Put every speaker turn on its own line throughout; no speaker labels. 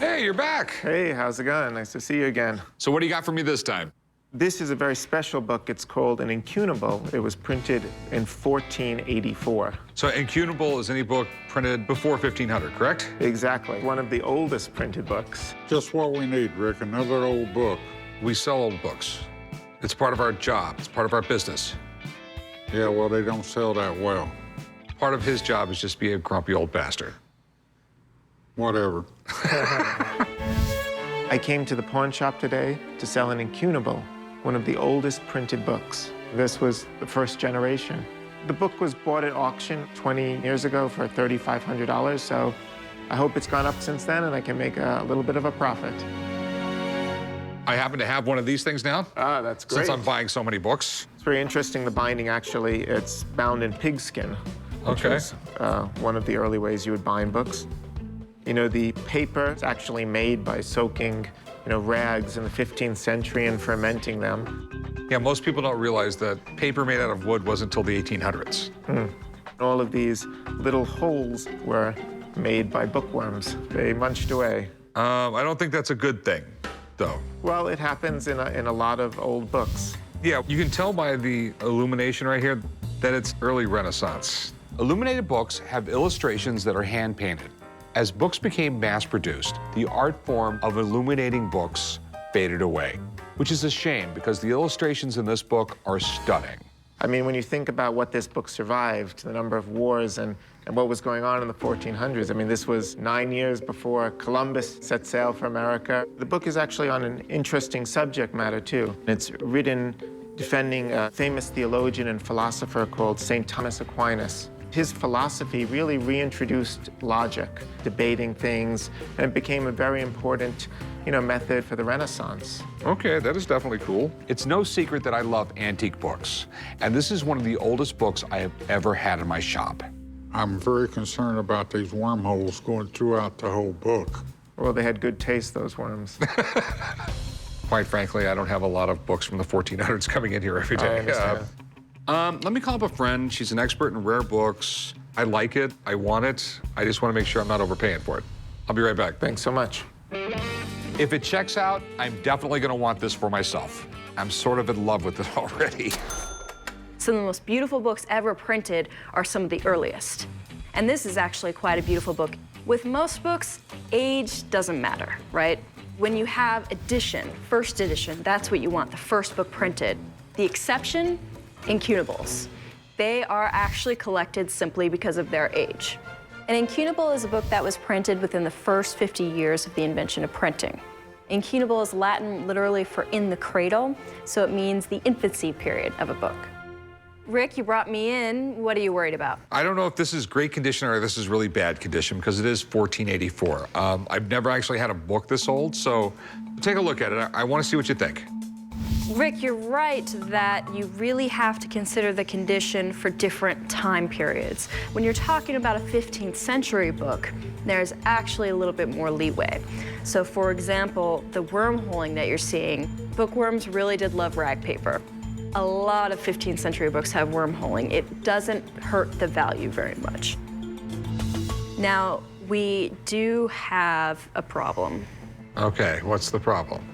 Hey, you're back.
Hey, how's it going? Nice to see you again.
So what do you got for me this time?
This is a very special book. It's called an Incunable. It was printed in 1484.
So Incunable is any book printed before 1500, correct?
Exactly. One of the oldest printed books.
Just what we need, Rick, another old book.
We sell old books. It's part of our job. It's part of our business.
Yeah, well, they don't sell that well.
Part of his job is just be a grumpy old bastard.
Whatever.
I came to the pawn shop today to sell an Incunable, one of the oldest printed books. This was the first generation. The book was bought at auction 20 years ago for $3,500, so I hope it's gone up since then and I can make a little bit of a profit.
I happen to have one of these things now.
Ah, that's great.
Since I'm buying so many books.
It's very interesting, the binding, actually. It's bound in pigskin, which
Okay.
was one of the early ways you would bind books. You know, the paper is actually made by soaking, rags in the 15th century and fermenting them.
Yeah, most people don't realize that paper made out of wood wasn't until the 1800s.
All of these little holes were made by bookworms. They munched away.
I don't think that's a good thing, though.
Well, it happens in a lot of old books.
Yeah, you can tell by the illumination right here that it's early Renaissance.
Illuminated books have illustrations that are hand-painted. As books became mass-produced, the art form of illuminating books faded away, which is a shame because the illustrations in this book are stunning.
I mean, when you think about what this book survived, the number of wars and what was going on in the 1400s, I mean, this was 9 years before Columbus set sail for America. The book is actually on an interesting subject matter, too. It's written defending a famous theologian and philosopher called St. Thomas Aquinas. His philosophy really reintroduced logic, debating things, and it became a very important, method for the Renaissance.
Okay, that is definitely cool.
It's no secret that I love antique books, and this is one of the oldest books I have ever had in my shop.
I'm very concerned about these wormholes going throughout the whole book.
Well, they had good taste, those worms.
Quite frankly, I don't have a lot of books from the 1400s coming in here every day.
I understand.
Let me call up a friend. She's an expert in rare books. I like it. I want it. I just want to make sure I'm not overpaying for it. I'll be right back.
Thanks so much.
If it checks out, I'm definitely going to want this for myself. I'm sort of in love with it already.
Some of the most beautiful books ever printed are some of the earliest. And this is actually quite a beautiful book. With most books, age doesn't matter, right? When you have edition, first edition, that's what you want, the first book printed. The exception, Incunables. They are actually collected simply because of their age. An Incunable is a book that was printed within the first 50 years of the invention of printing. Incunable is Latin literally for in the cradle, so it means the infancy period of a book. Rick, you brought me in. What are you worried about?
I don't know if this is great condition or this is really bad condition because it is 1484. I've never actually had a book this old, so take a look at it. I want to see what you think.
Rick, you're right that you really have to consider the condition for different time periods. When you're talking about a 15th century book, there's actually a little bit more leeway. So for example, the wormholing that you're seeing, bookworms really did love rag paper. A lot of 15th century books have wormholing. It doesn't hurt the value very much. Now, we do have a problem.
Okay, what's the problem?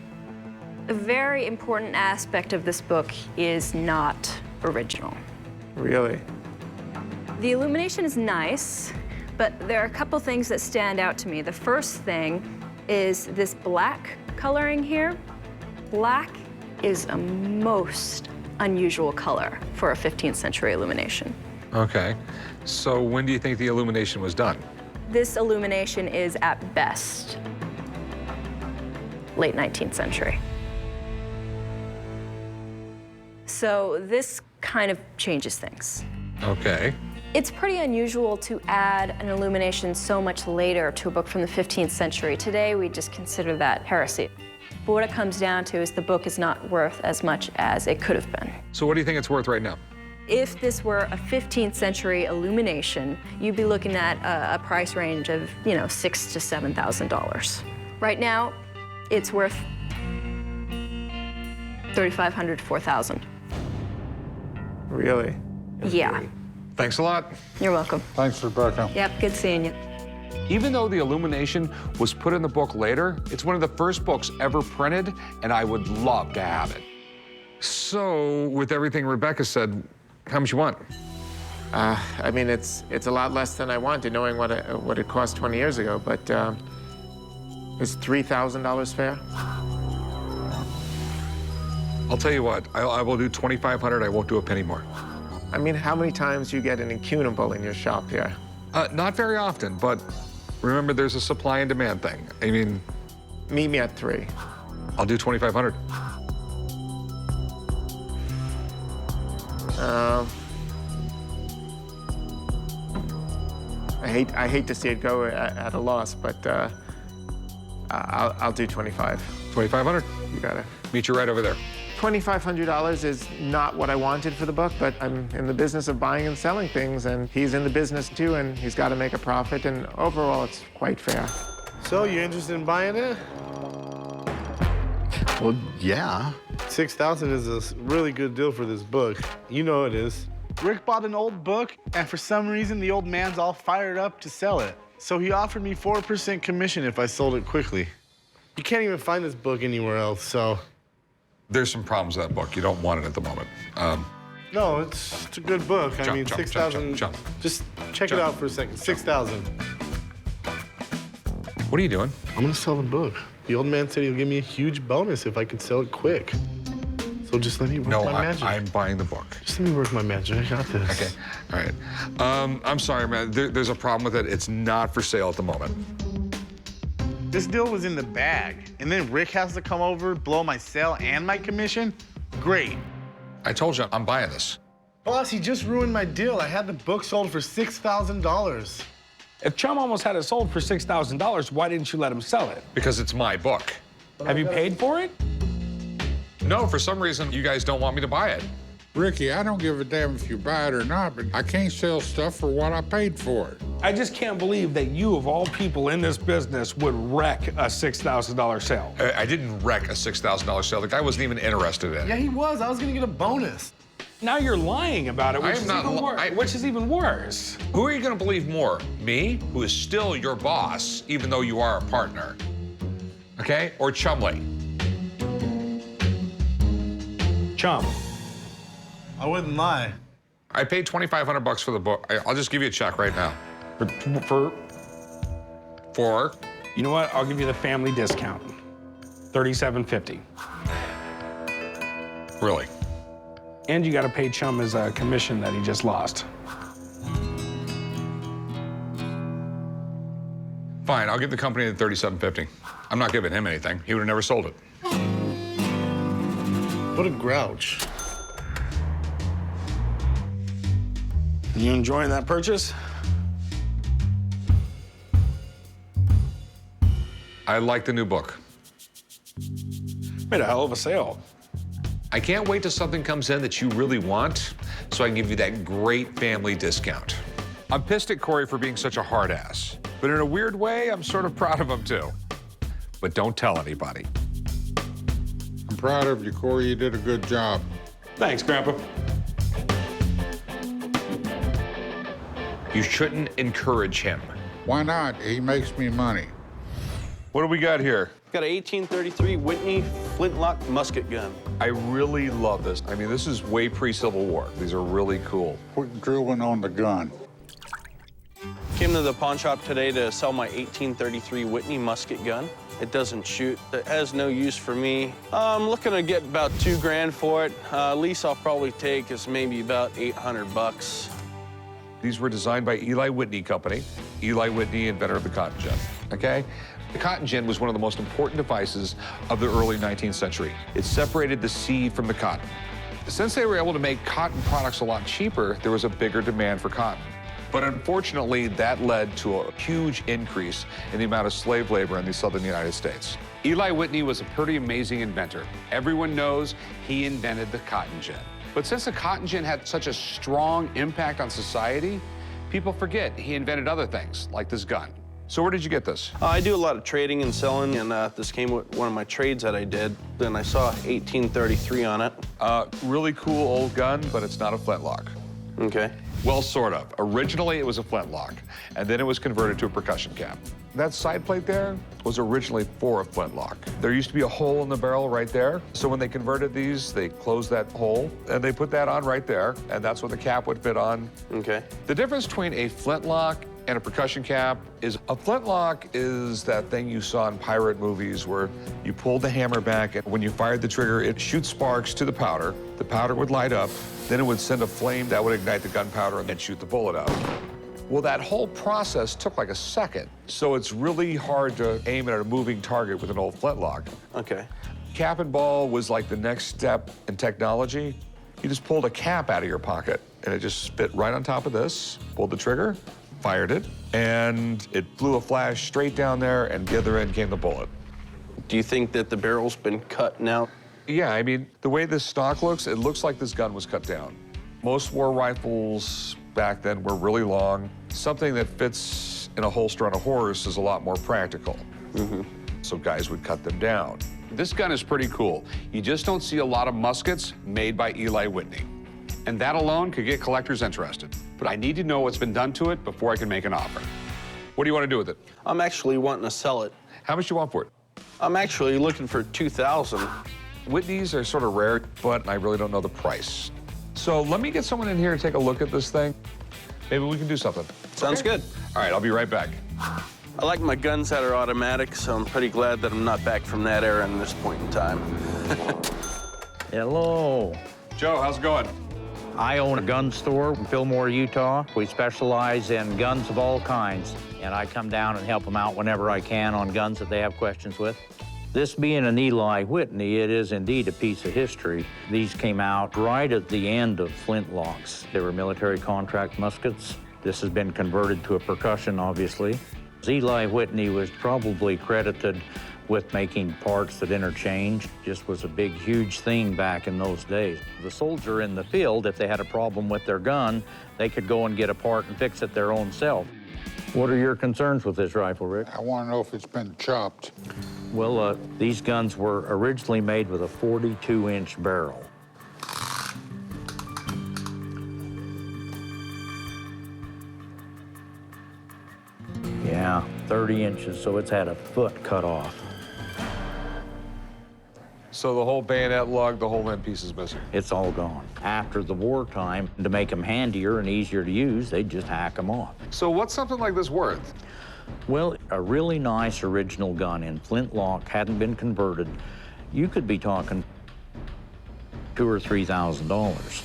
A very important aspect of this book is not original.
Really?
The illumination is nice, but there are a couple things that stand out to me. The first thing is this black coloring here. Black is a most unusual color for a 15th century illumination.
Okay, so when do you think the illumination was done?
This illumination is at best late 19th century. So this kind of changes things.
Okay.
It's pretty unusual to add an illumination so much later to a book from the 15th century. Today, we just consider that heresy. But what it comes down to is the book is not worth as much as it could have been.
So what do you think it's worth right now?
If this were a 15th century illumination, you'd be looking at a price range of, $6,000 to $7,000. Right now, it's worth $3,500 to $4,000.
Really?
Yeah.
Thanks a lot.
You're welcome.
Thanks, Rebecca.
Yep, good seeing you.
Even though the illumination was put in the book later, it's one of the first books ever printed, and I would love to have it.
So, with everything Rebecca said, how much you want?
I mean, it's a lot less than I wanted, knowing what it cost 20 years ago, but is $3,000 fair?
I'll tell you what, I will do $2,500. I won't do a penny more.
I mean, how many times do you get an Incunable in your shop here?
Not very often, but remember, there's a supply and demand thing. I mean,
Meet me at 3.
I'll do $2,500.
I hate to see it go at a loss, but I'll do 25.
$2,500.
You got it.
Meet you right over there.
$2,500 is not what I wanted for the book, but I'm in the business of buying and selling things, and he's in the business too, and he's got to make a profit, and overall, it's quite fair.
So, you interested in buying it?
Well, yeah.
$6,000 is a really good deal for this book. You know it is.
Rick bought an old book, and for some reason, the old man's all fired up to sell it.
So he offered me 4% commission if I sold it quickly. You can't even find this book anywhere else, so...
There's some problems with that book. You don't want it at the moment.
No, it's a good book. I mean,
jump,
6,000...
jump.
Just check it out for a second. 6,000.
What are you doing?
I'm gonna sell the book. The old man said he'll give me a huge bonus if I could sell it quick. So just let me work my magic.
I'm buying the book.
Just let me work my magic. I got this.
Okay, all right. I'm sorry, man. There's a problem with it. It's not for sale at the moment.
This deal was in the bag, and then Rick has to come over, blow my sale and my commission? Great.
I told you, I'm buying this.
Boss, he just ruined my deal. I had the book sold for $6,000.
If Chum almost had it sold for $6,000, why didn't you let him sell it?
Because it's my book.
Have you paid for it?
No, for some reason, you guys don't want me to buy it.
Ricky, I don't give a damn if you buy it or not, but I can't sell stuff for what I paid for it.
I just can't believe that you, of all people in this business, would wreck a $6,000 sale.
I didn't wreck a $6,000 sale. The guy wasn't even interested in it.
Yeah, he was. I was gonna get a bonus.
Now you're lying about it,
I
which
am
is
not
even
li-
worse.
I-
Which is even worse.
Who are you going to believe more? Me, who is still your boss, even though you are a partner? Okay? Or Chumley?
Chum.
I wouldn't lie.
I paid $2,500 for the book. I'll just give you a check right now. For?
You know what? I'll give you the family discount. $37.50.
Really?
And you got to pay Chum his commission that he just lost.
Fine, I'll give the company the $37.50. I'm not giving him anything. He would have never sold it.
What a grouch.
You enjoying that purchase?
I like the new book.
Made a hell of a sale.
I can't wait till something comes in that you really want, so I can give you that great family discount. I'm pissed at Corey for being such a hard ass, but in a weird way, I'm sort of proud of him too. But don't tell anybody.
I'm proud of you, Corey. You did a good job.
Thanks, Grandpa.
You shouldn't encourage him.
Why not? He makes me money.
What do we got here?
Got an 1833 Whitney flintlock musket gun.
I really love this. I mean, this is way pre-Civil War. These are really cool.
Quit drooling on the gun.
Came to the pawn shop today to sell my 1833 Whitney musket gun. It doesn't shoot. It has no use for me. I'm looking to get about $2 for it. Least I'll probably take is maybe about $800.
These were designed by Eli Whitney Company. Eli Whitney, inventor of the cotton gin, okay? The cotton gin was one of the most important devices of the early 19th century. It separated the seed from the cotton. Since they were able to make cotton products a lot cheaper, there was a bigger demand for cotton. But unfortunately, that led to a huge increase in the amount of slave labor in the southern United States.
Eli Whitney was a pretty amazing inventor. Everyone knows he invented the cotton gin. But since the cotton gin had such a strong impact on society, people forget he invented other things, like this gun.
So where did you get this?
I do a lot of trading and selling, and this came with one of my trades that I did. Then I saw 1833 on it.
Really cool old gun, but it's not a flintlock.
Okay.
Well, sort of. Originally, it was a flintlock, and then it was converted to a percussion cap. That side plate there was originally for a flintlock. There used to be a hole in the barrel right there, so when they converted these, they closed that hole, and they put that on right there, and that's what the cap would fit on.
Okay.
The difference between a flintlock and a percussion cap is a flintlock is that thing you saw in pirate movies where you pulled the hammer back, and when you fired the trigger, it shoots sparks to the powder would light up, then it would send a flame that would ignite the gunpowder and then shoot the bullet out. Well, that whole process took like a second, so it's really hard to aim at a moving target with an old flintlock.
Okay.
Cap and ball was like the next step in technology. You just pulled a cap out of your pocket, and it just fit right on top of this, pulled the trigger, fired it, and it flew a flash straight down there, and the other end came the bullet.
Do you think that the barrel's been cut now?
Yeah, I mean, the way this stock looks, it looks like this gun was cut down. Most war rifles back then were really long. Something that fits in a holster on a horse is a lot more practical. So guys would cut them down.
This gun is pretty cool. You just don't see a lot of muskets made by Eli Whitney. And that alone could get collectors interested. But I need to know what's been done to it before I can make an offer.
What do you want to do with it?
I'm actually wanting to sell it.
How much do you want for it?
I'm actually looking for $2,000.
Whitneys are sort of rare, but I really don't know the price. So let me get someone in here to take a look at this thing. Maybe we can do something.
Sounds good.
All right, I'll be right back.
I like my guns that are automatic, so I'm pretty glad that I'm not back from that era in this point in time.
Hello.
Joe, how's it going?
I own a gun store in Fillmore, Utah. We specialize in guns of all kinds, and I come down and help them out whenever I can on guns that they have questions with. This being an Eli Whitney, it is indeed a piece of history. These came out right at the end of flintlocks. They were military contract muskets. This has been converted to a percussion, obviously. Eli Whitney was probably credited with making parts that interchange. Just was a big, huge thing back in those days. The soldier in the field, if they had a problem with their gun, they could go and get a part and fix it their own self. What are your concerns with this rifle, Rick?
I want to know if it's been chopped.
Well, these guns were originally made with a 42-inch barrel. Yeah, 30 inches, so it's had a foot cut off.
So the whole bayonet lug, the whole end piece is missing.
It's all gone. After the wartime, to make them handier and easier to use, they'd just hack them off.
So what's something like this worth?
Well, a really nice original gun in flintlock hadn't been converted. You could be talking $2,000 or $3,000.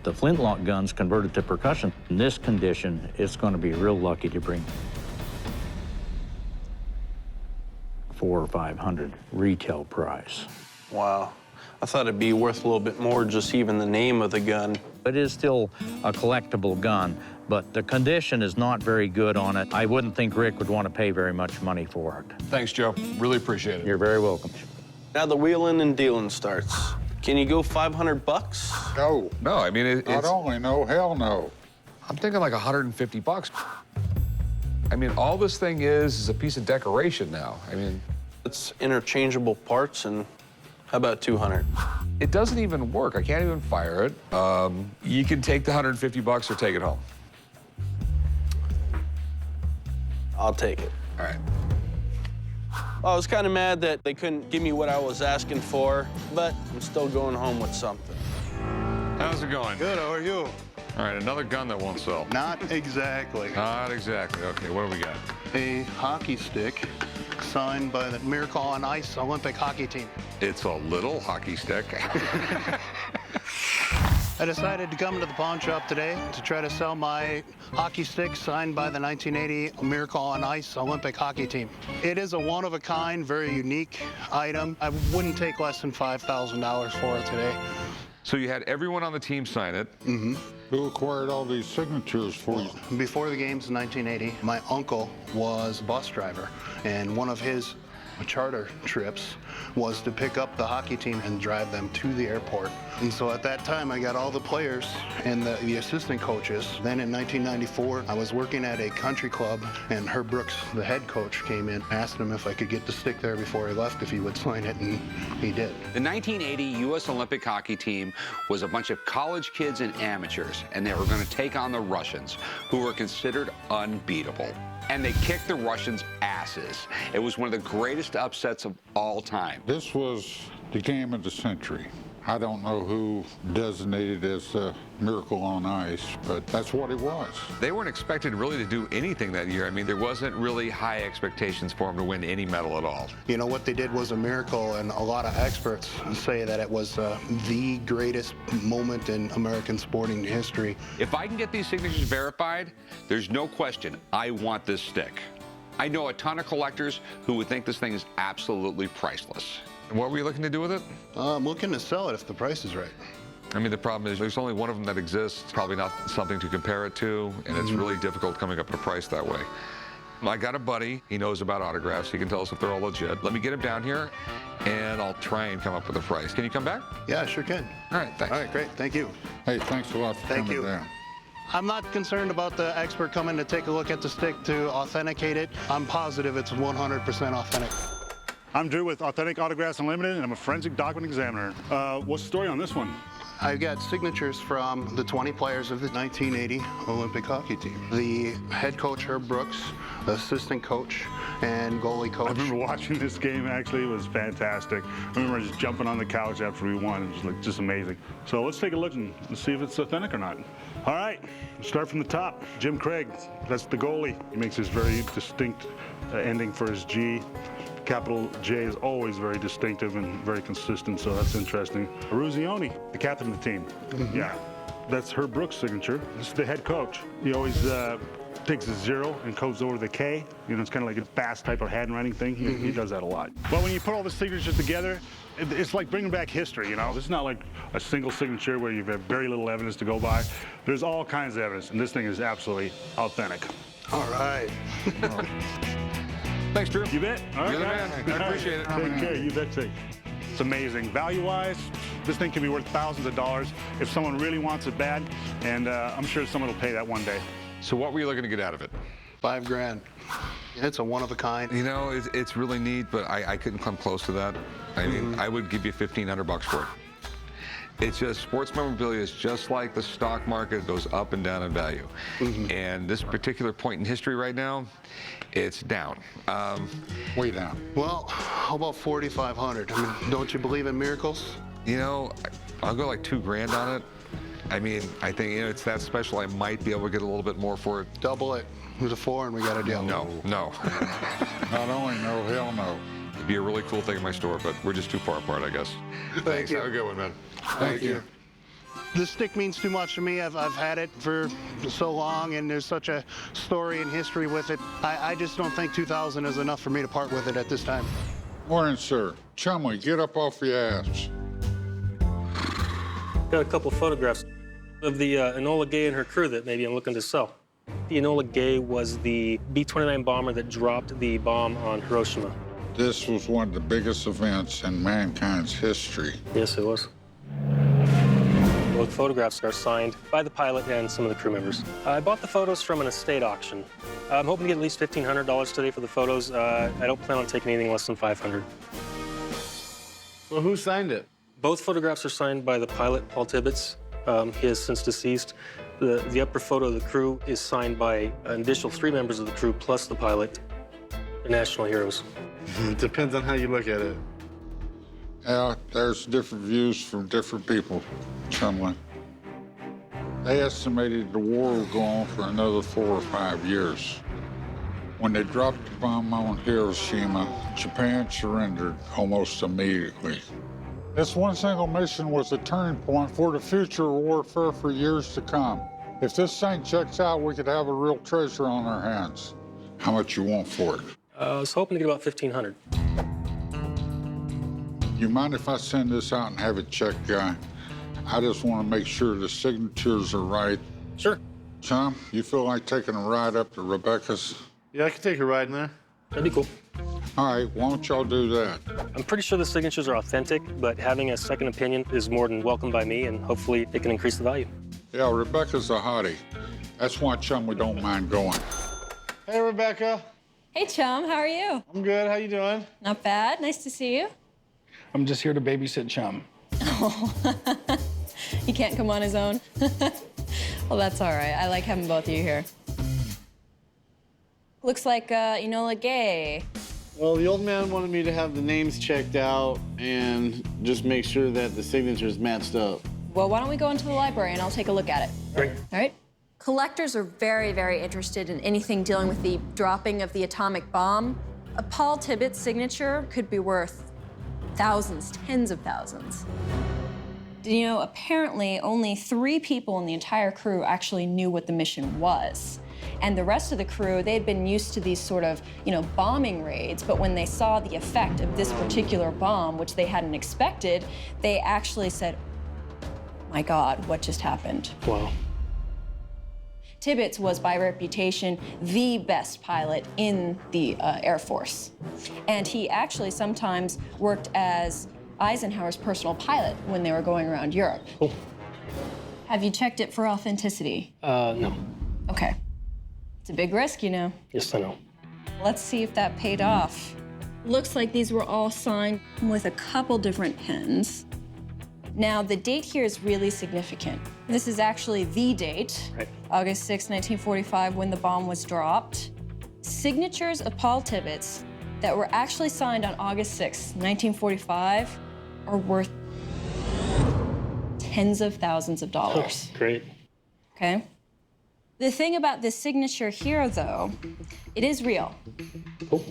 The flintlock guns converted to percussion. In this condition, it's going to be real lucky to bring $400 or $500 retail price.
Wow. I thought it'd be worth a little bit more, just even the name of the gun.
It is still a collectible gun, but the condition is not very good on it. I wouldn't think Rick would want to pay very much money for it.
Thanks, Joe. Really appreciate it.
You're very welcome.
Now the wheeling and dealing starts. Can you go 500 bucks?
No.
No, I mean, it's...
Not only no, hell no.
I'm thinking like 150 bucks. I mean, all this thing is a piece of decoration now. I mean...
It's interchangeable parts, and how about 200?
It doesn't even work. I can't even fire it. You can take the 150 bucks or take it home.
I'll take it.
All right.
I was kind of mad that they couldn't give me what I was asking for, but I'm still going home with something.
How's it going?
Good, how are you?
All right, another gun that won't sell.
Not exactly.
Not exactly. Okay, what do we got?
A hockey stick signed by the Miracle on Ice Olympic hockey team.
It's a little hockey stick.
I decided to come to the pawn shop today to try to sell my hockey stick signed by the 1980 Miracle on Ice Olympic hockey team. It is a one-of-a-kind, very unique item. I wouldn't take less than $5,000 for it today.
So you had everyone on the team sign it.
Mm-hmm.
Who acquired all these signatures for you?
Before the games in 1980, my uncle was a bus driver, and one of his charter trips was to pick up the hockey team and drive them to the airport. And so at that time, I got all the players and the assistant coaches. Then in 1994, I was working at a country club, and Herb Brooks, the head coach, came in. I asked him if I could get the stick there before he left, if he would sign it, and he did.
The 1980 U.S. Olympic hockey team was a bunch of college kids and amateurs, and they were going to take on the Russians, who were considered unbeatable. And they kicked the Russians' asses. It was one of the greatest upsets of all time.
This was the game of the century. I don't know who designated as a miracle on ice, but that's what it was.
They weren't expected really to do anything that year. I mean, there wasn't really high expectations for them to win any medal at all.
You know, what they did was a miracle, and a lot of experts say that it was the greatest moment in American sporting history.
If I can get these signatures verified, there's no question I want this stick. I know a ton of collectors who would think this thing is absolutely priceless.
And what were you looking to do with it?
I'm looking to sell it if the price is right.
I mean, the problem is there's only one of them that exists. It's probably not something to compare it to, and it's really difficult coming up with a price that way. I got a buddy. He knows about autographs. He can tell us if they're all legit. Let me get him down here, and I'll try and come up with a price. Can you come back?
Yeah, sure can.
All right, thanks.
All right, great. Thank you.
Hey, thanks a lot for
Thank
coming
you.
down.
I'm not concerned about the expert coming to take a look at the stick to authenticate it. I'm positive it's 100% authentic.
I'm Drew with Authentic Autographs Unlimited, and I'm a forensic document examiner. What's the story on this one?
I've got signatures from the 20 players of the 1980 Olympic hockey team. The head coach, Herb Brooks, the assistant coach, and goalie coach.
I remember watching this game, actually. It was fantastic. I remember just jumping on the couch after we won. It was like just amazing. So let's take a look and see if it's authentic or not. All right, start from the top. Jim Craig, that's the goalie. He makes this very distinct ending for his G. Capital J is always very distinctive and very consistent, so that's interesting. Ruzioni, the captain of the team. Yeah, that's Herb Brooks' signature. This is the head coach. He always takes a 0 and codes over the K. You know, it's kind of like a fast type of handwriting thing. He does that a lot. But when you put all the signatures together, it's like bringing back history, you know? This is not like a single signature where you have very little evidence to go by. There's all kinds of evidence, and this thing is absolutely authentic.
All right.
Thanks, Drew.
You bet. All right,
You're the
guys.
man. I appreciate it.
Take care. You bet. It's amazing. Value-wise, this thing can be worth thousands of dollars if someone really wants it bad, and I'm sure someone will pay that one day.
So what were you looking to get out of it?
$5 grand. It's a one of a kind.
You know, it's really neat, but I couldn't come close to that. I mean, I would give you $1,500 for it. It's just, sports memorabilia is just like the stock market. It goes up and down in value. And this particular point in history right now, it's down.
Way down.
Well, how about 4,500? I mean, don't you believe in miracles?
You know, I'll go like $2 grand on it. I mean, I think, you know, it's that special. I might be able to get a little bit more for it.
Double it. There's a 4 and we got a deal.
No.
Not only no, hell no.
It'd be a really cool thing in my store, but we're just too far apart, I guess. Thanks.
you.
Have a good one, man.
Thank you.
This stick means too much to me. I've had it for so long, and there's such a story and history with it. I just don't think 2,000 is enough for me to part with it at this time.
Morning, sir. Chumley, get up off your ass.
Got a couple photographs of the Enola Gay and her crew that maybe I'm looking to sell. The Enola Gay was the B-29 bomber that dropped the bomb on Hiroshima.
This was one of the biggest events in mankind's history.
Yes, it was. Both photographs are signed by the pilot and some of the crew members. I bought the photos from an estate auction. I'm hoping to get at least $1,500 today for the photos. I don't plan on taking anything less than $500.
Well, who signed it?
Both photographs are signed by the pilot, Paul Tibbets. He is since deceased. The upper photo of the crew is signed by an additional 3 members of the crew plus the pilot. They're national heroes.
It depends on how you look at it.
Yeah, there's different views from different people, Chumley. They estimated the war would go on for another 4 or 5 years. When they dropped the bomb on Hiroshima, Japan surrendered almost immediately. This one single mission was a turning point for the future of warfare for years to come. If this thing checks out, we could have a real treasure on our hands. How much you want for it?
I was hoping to get about $1,500.
You mind if I send this out and have it checked, guy? I just want to make sure the signatures are right.
Sure.
Chum, you feel like taking a ride up to Rebecca's?
Yeah, I could take a ride in there.
That'd be cool.
All right, why don't y'all do that?
I'm pretty sure the signatures are authentic, but having a second opinion is more than welcome by me, and hopefully it can increase the value.
Yeah, Rebecca's a hottie. That's one chum we don't mind going.
Hey, Rebecca.
Hey, Chum, how are you?
I'm good. How you doing?
Not bad. Nice to see you.
I'm just here to babysit Chum.
Oh, he can't come on his own. Well, that's all right. I like having both of you here. Looks like Enola gay.
Well, the old man wanted me to have the names checked out and just make sure that the signatures matched up.
Well, why don't we go into the library and I'll take a look at it.
Great.
All right? Collectors are very, very interested in anything dealing with the dropping of the atomic bomb. A Paul Tibbets signature could be worth thousands, tens of thousands. You know, apparently only 3 people in the entire crew actually knew what the mission was. And the rest of the crew, they had been used to these sort of, bombing raids, but when they saw the effect of this particular bomb, which they hadn't expected, they actually said, my God, what just happened?
Wow.
Tibbets was, by reputation, the best pilot in the Air Force. And he actually sometimes worked as Eisenhower's personal pilot when they were going around Europe.
Cool.
Have you checked it for authenticity?
No.
Okay. It's a big risk, you know.
Yes, I know.
Let's see if that paid off. Looks like these were all signed with a couple different pens. Now, the date here is really significant. This is actually the date,
right.
August 6, 1945, when the bomb was dropped. Signatures of Paul Tibbets that were actually signed on August 6, 1945, are worth tens of thousands of dollars.
Oh, great.
Okay? The thing about this signature here, though, it is real.
Cool.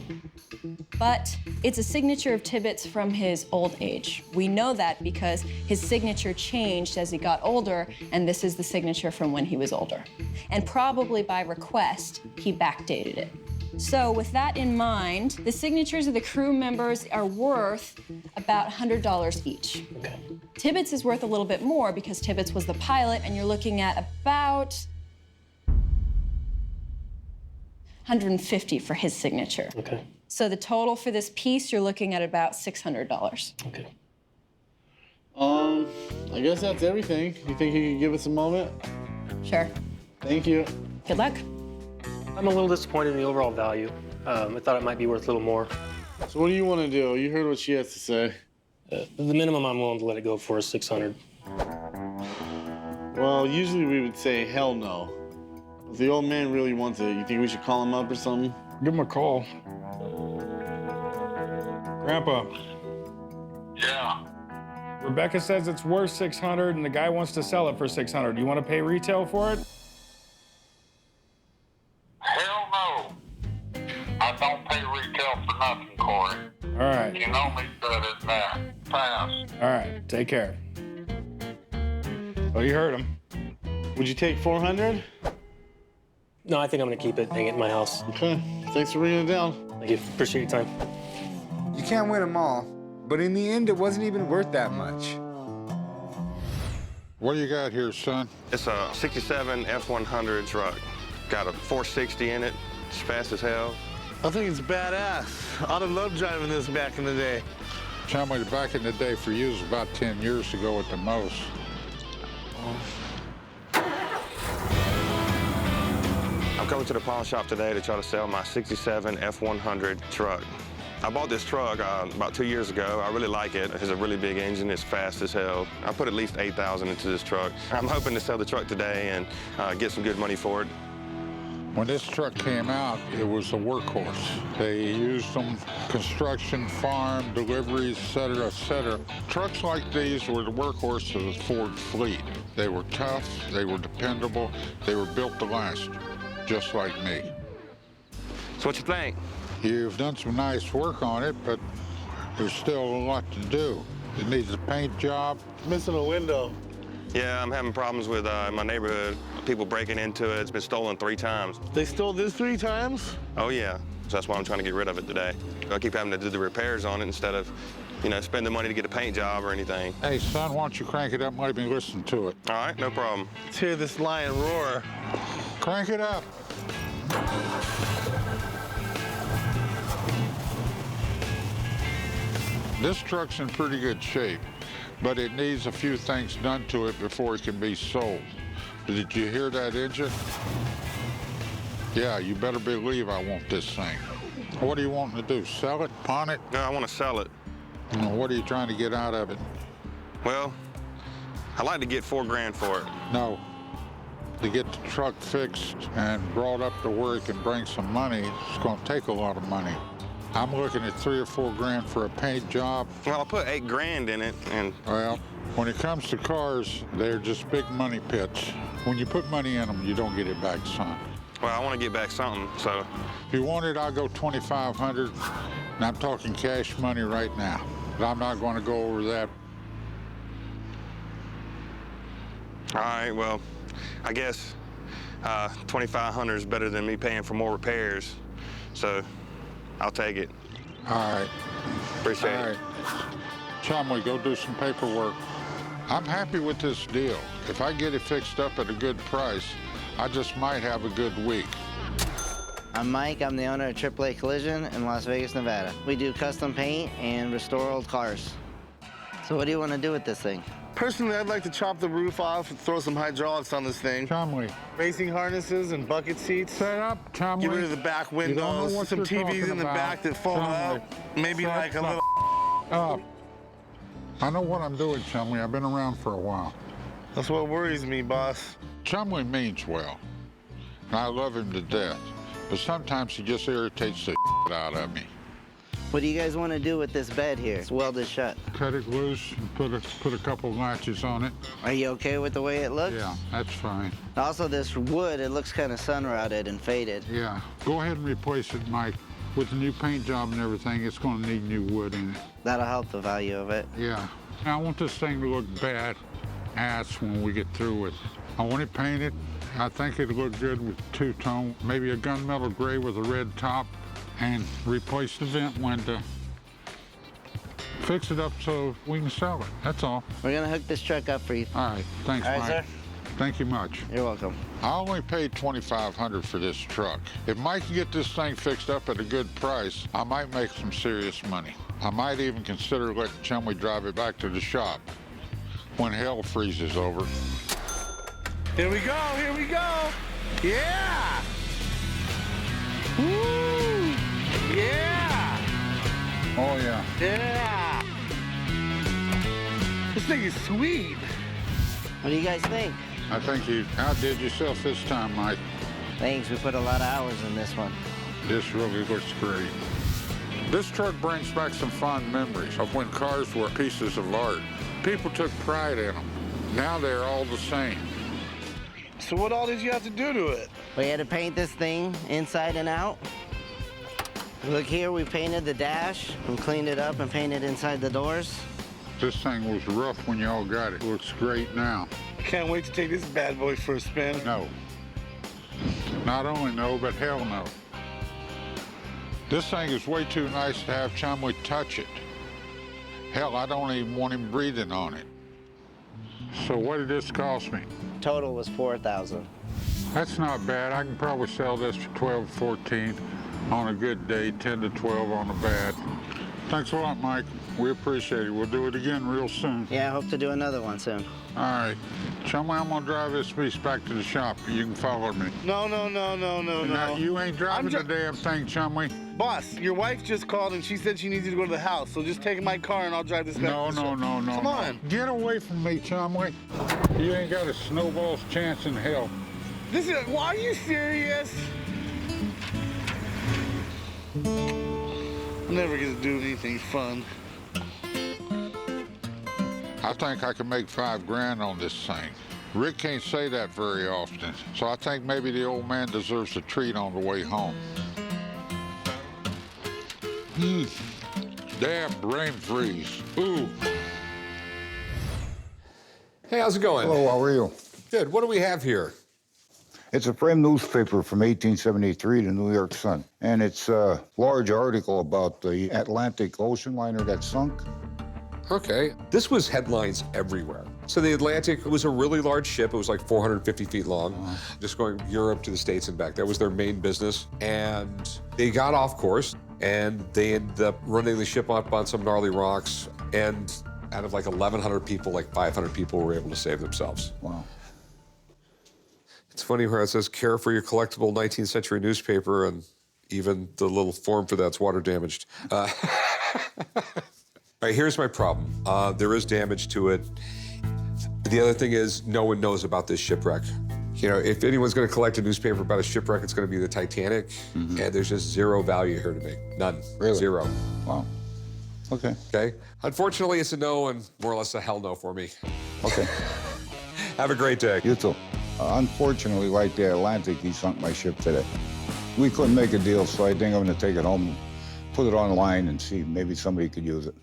But it's a signature of Tibbets from his old age. We know that because his signature changed as he got older, and this is the signature from when he was older. And probably by request, he backdated it. So with that in mind, the signatures of the crew members are worth about $100 each.
Okay.
Tibbets is worth a little bit more because Tibbets was the pilot, and you're looking at about $150 for his signature.
Okay.
So the total for this piece, you're looking at about $600.
Okay.
I guess that's everything. You think you could give us a moment?
Sure.
Thank you.
Good luck.
I'm a little disappointed in the overall value. I thought it might be worth a little more.
So what do you want to do? You heard what she has to say.
The minimum I'm willing to let it go for is $600.
Well, usually we would say hell no. If the old man really wants it, you think we should call him up or something?
Give him a call. Grandpa.
Yeah.
Rebecca says it's worth $600 and the guy wants to sell it for $600. You want to pay retail for it?
Hell no. I don't pay retail for nothing, Corey.
All right.
You know me better than that. Pass.
All right. Take care. Well, you heard him.
Would you take 400?
No, I think I'm gonna keep it, hang it in my house.
Okay. Thanks for bringing it down.
Thank you. Appreciate your time.
You can't win them all, but in the end, it wasn't even worth that much.
What do you got here, son?
It's a 67 F100 truck. Got a 460 in it. It's fast as hell.
I think it's badass. I'd have loved driving this back in the day.
Tell me, back in the day for you was about 10 years ago at the most.
I'm coming to the pawn shop today to try to sell my 67 F100 truck. I bought this truck about 2 years ago. I really like it. It has a really big engine. It's fast as hell. I put at least $8,000 into this truck. I'm hoping to sell the truck today and get some good money for it.
When this truck came out, it was a workhorse. They used them construction, farm, deliveries, et cetera, et cetera. Trucks like these were the workhorse of the Ford fleet. They were tough, they were dependable, they were built to last, just like me.
So what you think?
You've done some nice work on it, but there's still a lot to do. It needs a paint job.
Missing a window.
Yeah, I'm having problems with my neighborhood. People breaking into it. It's been stolen 3 times.
They stole this 3 times?
Oh, yeah. So that's why I'm trying to get rid of it today. I keep having to do the repairs on it instead of, spend the money to get a paint job or anything.
Hey, son, why don't you crank it up and let me listen to it?
All right, no problem.
Let's hear this lion roar.
Crank it up. This truck's in pretty good shape, but it needs a few things done to it before it can be sold. Did you hear that engine? Yeah, you better believe I want this thing. What are you wanting to do, sell it, pawn it?
No, I want to sell it.
What are you trying to get out of it?
Well, I'd like to get $4 grand for it.
No. To get the truck fixed and brought up to where it can bring some money, it's going to take a lot of money. I'm looking at $3 or $4 grand for a paint job.
Well, I put $8 grand in it, and...
Well, when it comes to cars, they're just big money pits. When you put money in them, you don't get it back, son.
Well, I want to get back something, so...
If you want it, I'll go $2,500, and I'm talking cash money right now. But I'm not going to go over that.
All right, well, I guess $2,500 is better than me paying for more repairs, so I'll take it.
All right.
Appreciate it.
Chumley, go do some paperwork. I'm happy with this deal. If I get it fixed up at a good price, I just might have a good week.
I'm Mike. I'm the owner of AAA Collision in Las Vegas, Nevada. We do custom paint and restore old cars. So what do you want to do with this thing?
Personally, I'd like to chop the roof off and throw some hydraulics on this thing.
Chumley.
Racing harnesses and bucket seats.
Set up, Chumley.
Get rid of the back windows, some TVs in the back that fold out. Maybe like a little...
Up. I know what I'm doing, Chumley. I've been around for a while.
That's what worries me, boss.
Chumley means well, and I love him to death. But sometimes he just irritates the out of me.
What do you guys want to do with this bed here? It's welded shut.
Cut it loose and put a couple latches on it.
Are you okay with the way it looks?
Yeah, that's fine.
Also, this wood, it looks kind of sun-rotted and faded.
Yeah, go ahead and replace it, Mike. With the new paint job and everything, it's going to need new wood in it.
That'll help the value of it.
Yeah. I want this thing to look bad ass when we get through with it. I want it painted. I think it'll look good with two-tone, maybe a gunmetal gray with a red top, and replace the vent window. Fix it up so we can sell it. That's all.
We're gonna hook this truck up for you.
All right. Thanks,
All right,
Mike.
sir.
Thank you much.
You're welcome.
I only paid $2,500 for this truck. If Mike can get this thing fixed up at a good price, I might make some serious money. I might even consider letting Chumley drive it back to the shop when hell freezes over.
Here we go, here we go. Yeah! Woo! Yeah!
Oh, yeah.
Yeah! This thing is sweet.
What do you guys think?
I think you outdid yourself this time, Mike.
Thanks, we put a lot of hours in this one.
This really looks great. This truck brings back some fond memories of when cars were pieces of art. People took pride in them. Now they're all the same.
So what all did you have to do to it?
We had to paint this thing inside and out. Look here, we painted the dash and cleaned it up and painted inside the doors.
This thing was rough when y'all got it. Looks great now.
I can't wait to take this bad boy for a spin.
No. Not only no, but hell no. This thing is way too nice to have Chumley touch it. Hell, I don't even want him breathing on it. So what did this cost me?
Total was $4,000.
That's not bad. I can probably sell this for 12, 14 on a good day, 10 to 12 on a bad. Thanks a lot, Mike. We appreciate it. We'll do it again real soon.
Yeah, I hope to do another one soon.
All right. Chumley, I'm going to drive this piece back to the shop. You can follow me.
No.
Now, you ain't driving the damn thing, Chumley.
Boss, your wife just called and she said she needs you to go to the house, so just take my car and I'll drive this back.
No.
Come on.
Get away from me, Chumley. You ain't got a snowball's chance in hell.
Are you serious? I'm never gonna do anything fun.
I think I can make $5 grand on this thing. Rick can't say that very often, so I think maybe the old man deserves a treat on the way home. Damn brain freeze. Ooh.
Hey, how's it going?
Hello, how are you?
Good. What do we have here?
It's a framed newspaper from 1873, the New York Sun. And it's a large article about the Atlantic Ocean liner that sunk.
Okay. This was headlines everywhere. So the Atlantic was a really large ship. It was like 450 feet long, just going Europe to the States and back. That was their main business. And they got off course. and they ended up running the ship up on some gnarly rocks, and out of like 1,100 people, like 500 people were able to save themselves.
Wow.
It's funny where it says care for your collectible 19th century newspaper, and even the little form for that's water damaged. All right, here's my problem. There is damage to it. The other thing is no one knows about this shipwreck. You know, if anyone's going to collect a newspaper about a shipwreck, it's going to be the Titanic, and there's just zero value here to me. None.
Really?
Zero.
Wow. Okay.
Okay? Unfortunately, it's a no and more or less a hell no for me.
Okay.
Have a great day.
You too. Unfortunately, like the Atlantic, he sunk my ship today. We couldn't make a deal, so I think I'm going to take it home, put it online, and see maybe somebody could use it.